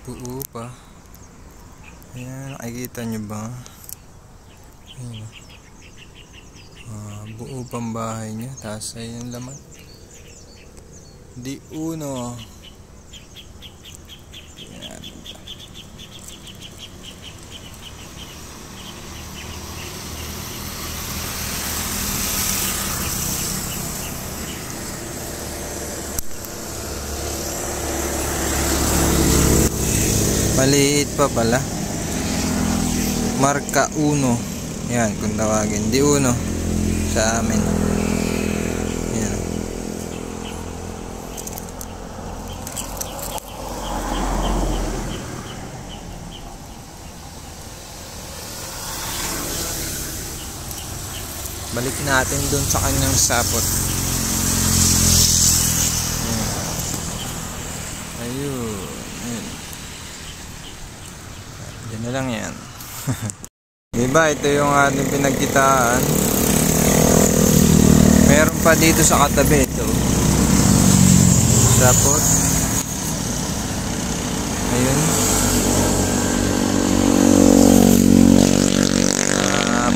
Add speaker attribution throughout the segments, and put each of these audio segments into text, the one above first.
Speaker 1: Buo pa. Ayan, nakikita nyo ba? Ayan. Buo pang bahay niya. Taas ay yung laman. Di uno. Ayan. Maliit pa pala. Marka 1. Yan kung tawagin. Di uno sa amin. Yan. Balik natin dun sa kanyang sapot. Yan. Ayun. Ayun. Diyan na lang yan. Diba, ito yung ating pinagkitaan. Meron pa dito sa katabi ito. Sapot. Ayun.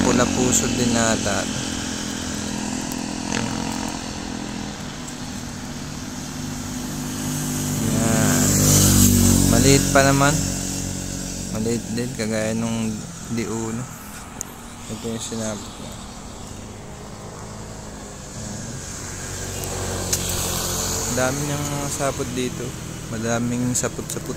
Speaker 1: Pula pusod din nata. Yan. Maliit pa naman. Maliit din kagaya nung di uno. Ito yung sinabot na. Dami ng sapot dito. Madaming sapot-sapot.